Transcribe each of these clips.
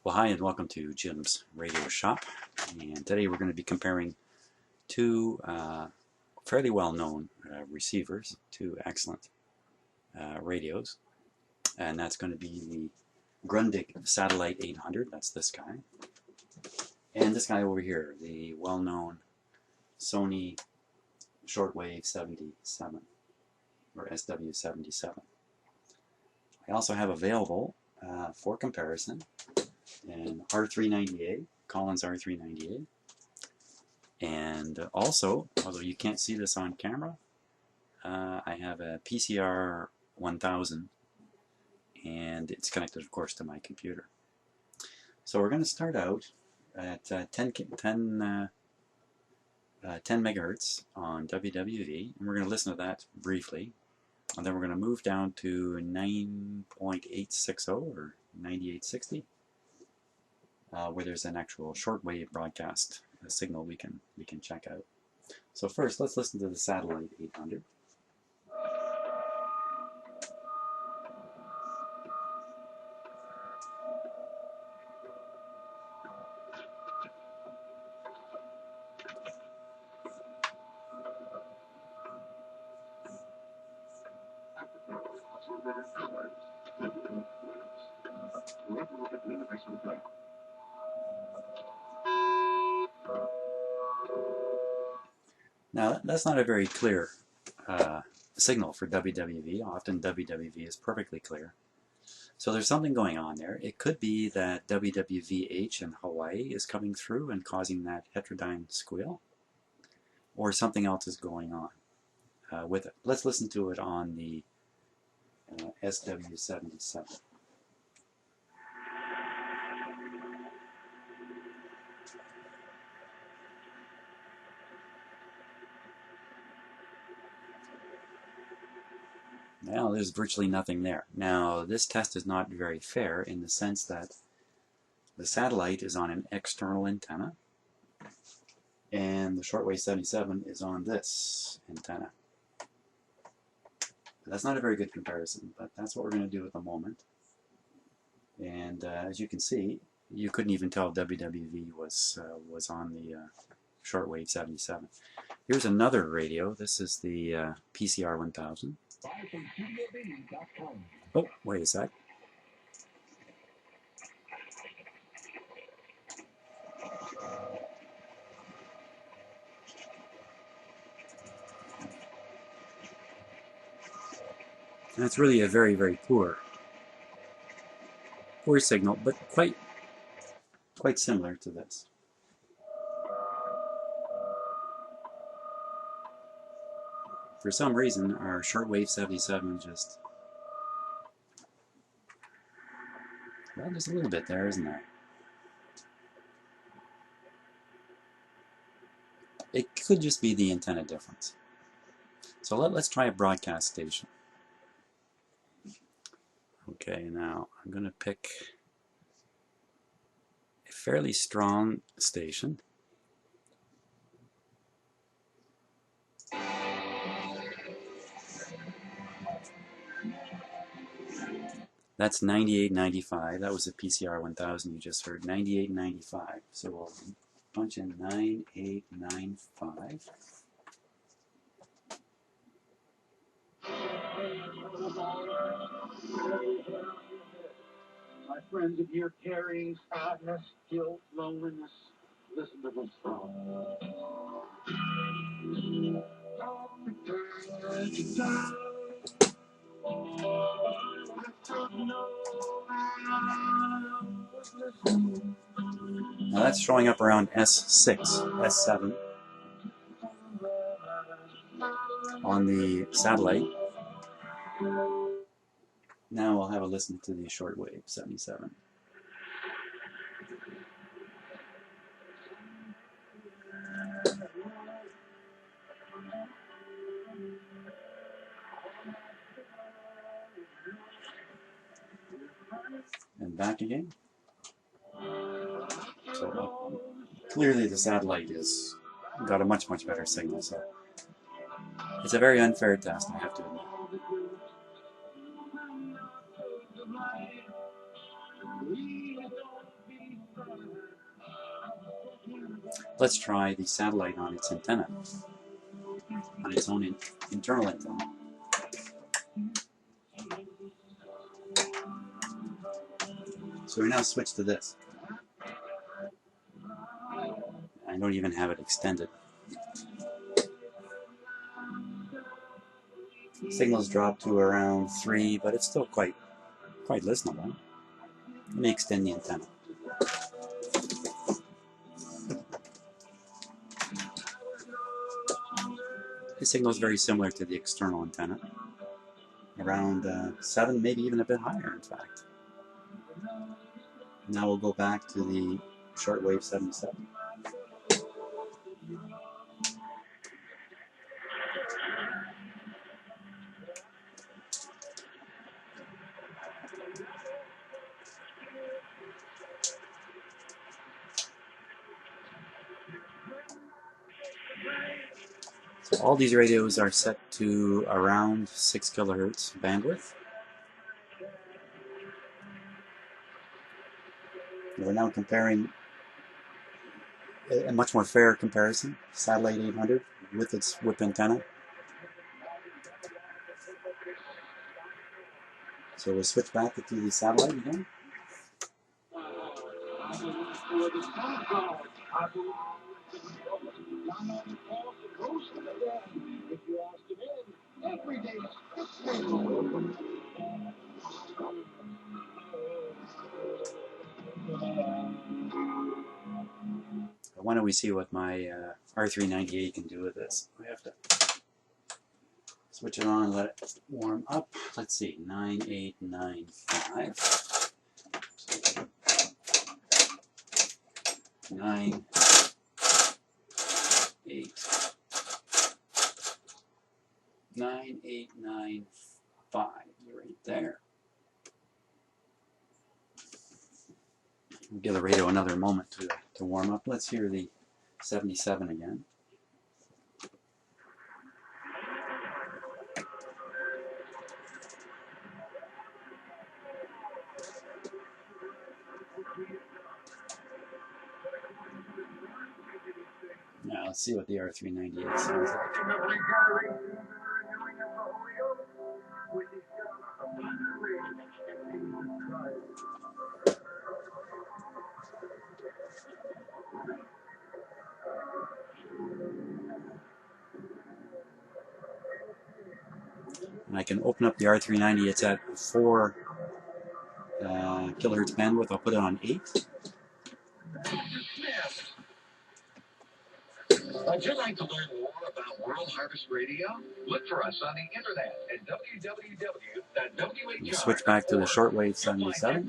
Well, hi and welcome to Jim's Radio Shop, and today we're going to be comparing two fairly well-known receivers, two excellent radios, and that's going to be the Grundig Satellit 800, that's this guy, and this guy over here, the well-known Sony Shortwave 77, or SW77. I also have available for comparison an R390A, Collins R390A, and also, although you can't see this on camera, I have a PCR1000, and it's connected, of course, to my computer. So we're going to start out at 10 megahertz on WWV, and we're going to listen to that briefly, and then we're going to move down to 9.860 or 9860. Where there's an actual shortwave broadcast signal we can check out. So first, let's listen to the Satellit 800. Now, that's not a very clear signal for WWV. Often WWV is perfectly clear. So there's something going on there. It could be that WWVH in Hawaii is coming through and causing that heterodyne squeal, or something else is going on with it. Let's listen to it on the SW77. Well, there's virtually nothing there. Now, this test is not very fair in the sense that the satellite is on an external antenna, and the shortwave 77 is on this antenna. That's not a very good comparison, but that's what we're going to do at the moment. And as you can see, you couldn't even tell WWV was on the shortwave 77. Here's another radio. This is the PCR1000. Oh, wait a sec. That's really a very, very poor signal, but quite similar to this. For some reason, our shortwave 77 just, well, just a little bit there, isn't there? It could just be the antenna difference. So let's try a broadcast station. Okay, now I'm going to pick a fairly strong station. That's 98.95. That was a PCR1000 you just heard. 98.95. So we'll punch in 98.95. My friends, if you're carrying sadness, guilt, loneliness, listen to this song. Now that's showing up around S6, S7 on the satellite. Now we'll have a listen to the shortwave 77. And back again. So clearly the satellite has got a much better signal. So it's a very unfair test, I have to admit. Let's try the satellite on its antenna, on its own internal antenna. So we now switch to this. I don't even have it extended. Signals drop to around 3, but it's still quite listenable. Let me extend the antenna. The signal is very similar to the external antenna, around 7, maybe even a bit higher, in fact. Now we'll go back to the shortwave 77. So all these radios are set to around 6 kilohertz bandwidth. We're now comparing a much more fair comparison, Satellite 800 with its whip antenna. So we'll switch back to the satellite again. Why don't we see what my R390A can do with this? We have to switch it on and let it warm up. Let's see, 9895. 9895 right there. We'll give the radio another moment to warm up. Let's hear the 77 again. Now let's see what the R390A sounds like. And I can open up the R390. It's at 4 kilohertz bandwidth. I'll put it on 8. Would you like to learn more about World Harvest Radio? Look for us on the internet at www.whr.org. We'll switch back to the shortwave 77.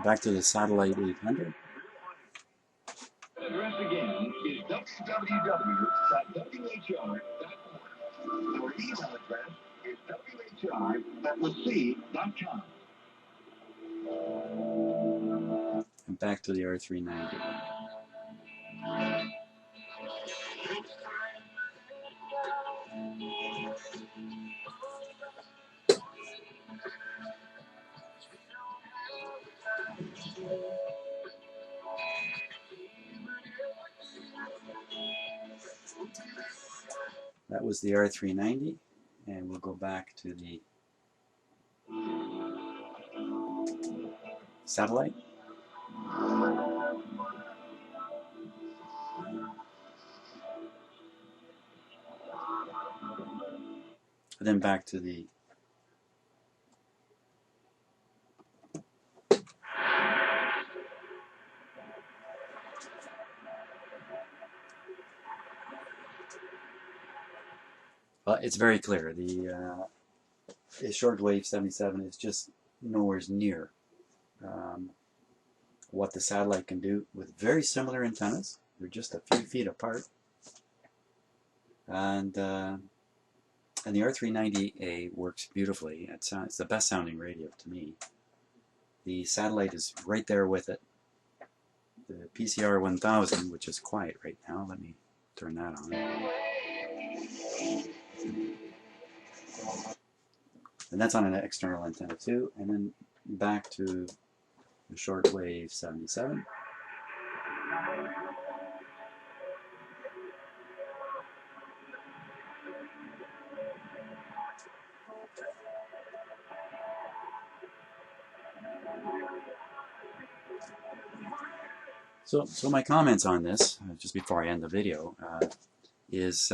Back to the Satellite 800. The address again is www.whr.org. Our email address is whr@wc.com. And back to the R390. That was the R390, and we'll go back to the satellite. And then back to the it's very clear. The shortwave 77 is just nowhere near what the satellite can do with very similar antennas. They're just a few feet apart. And the R390A works beautifully. It's the best sounding radio to me. The satellite is right there with it. The PCR1000, which is quiet right now, let me turn that on. And that's on an external antenna too. And then back to the shortwave 77. So my comments on this, just before I end the video, is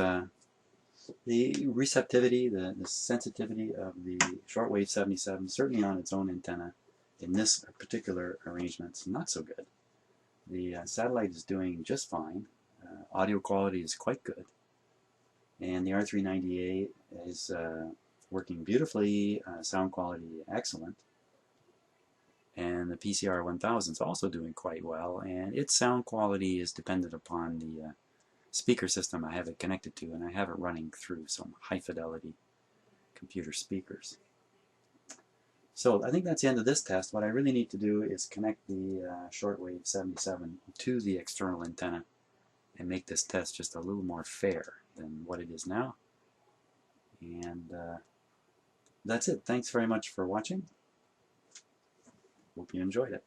the receptivity, the sensitivity of the shortwave 77, certainly on its own antenna, in this particular arrangement, is not so good. The satellite is doing just fine. Audio quality is quite good. And the R390A is working beautifully, sound quality excellent. And the PCR1000 is also doing quite well, and its sound quality is dependent upon the speaker system I have it connected to, and I have it running through some high fidelity computer speakers. So I think that's the end of this test. What I really need to do is connect the shortwave 77 to the external antenna and make this test just a little more fair than what it is now. And that's it. Thanks very much for watching. Hope you enjoyed it.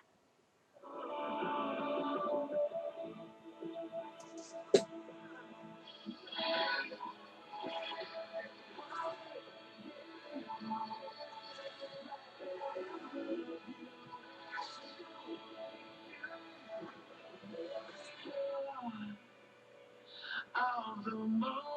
Of the moment.